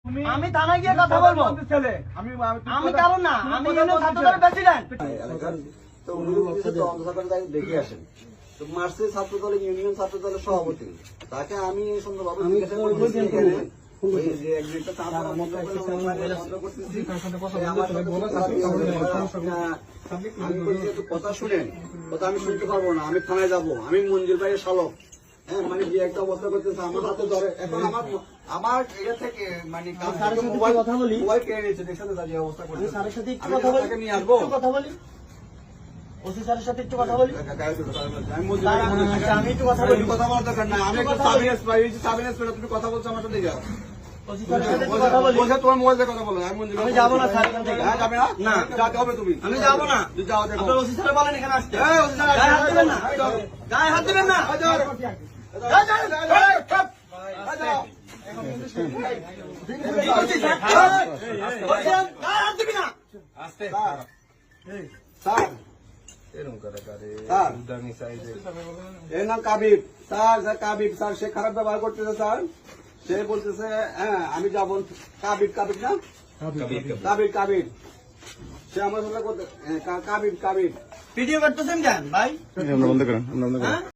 আমি থানায় গিয়ে কথা বলবো। আমি কারণ না, আমি ছাত্রদলের প্রেসিডেন্ট। তো উনি দেখে আসেন। তো মার্চের ছাত্র দলের ইউনিয়ন ছাত্র দলের সভাপতি, তাকে আমি সুন্দরভাবে জিজ্ঞাসা করতেছি যে একটা আমি বলছি একটু কথা শুনেন, কথা আমি শুনতে পারবো না, আমি থানায় যাবো, আমি মঞ্জুর ভাইয়ের শালক। হ্যাঁ, মানে যে একটা অবস্থা করতেছে আমার হাতে ধরে, এখন আমার এটা থেকে মানে কথা বলি, মোবাইল কেড়ে নিয়েছে, দেখছেন যে অবস্থা করছে। স্যারের সাথে একটু কথা বলি, নিয়ে আসবো, কথা বলি, ওসি স্যারের সাথে একটু কথা বলি। আমি একটু কথা বলি, কথা বলার দরকার না, আমি একটু সাবিনেস পাই, তুমি কথা বলছো আমার সাথে যাও। ওসি স্যারের সাথে একটু কথা বলি। তোমার মোবাইল দিয়ে কথা বলো। আমি যাবো না স্যার, এখান থেকে। হ্যাঁ, যাবে না? না, যাতে হবে তুমি। আমি যাবো না। যাও, দেখো। আপনার ওসি স্যার বলেন এখানে আসতে। এই, ওসি স্যার, গায়ে হাত দিবেন না, গায়ে হাত দিবেন না। এর নাম কাবিব স্যার, কাবিব স্যার, সে খারাপ ব্যবহার করতেছে স্যার। সে বলতেছে হ্যাঁ আমি যাবো। কাবিব, কাবিব না, কাবিব, কাবিব, সে আমার সাথে কাবিব, কাবিব। ভিডিও করতেছেন কেন ভাই? বন্ধ করেন।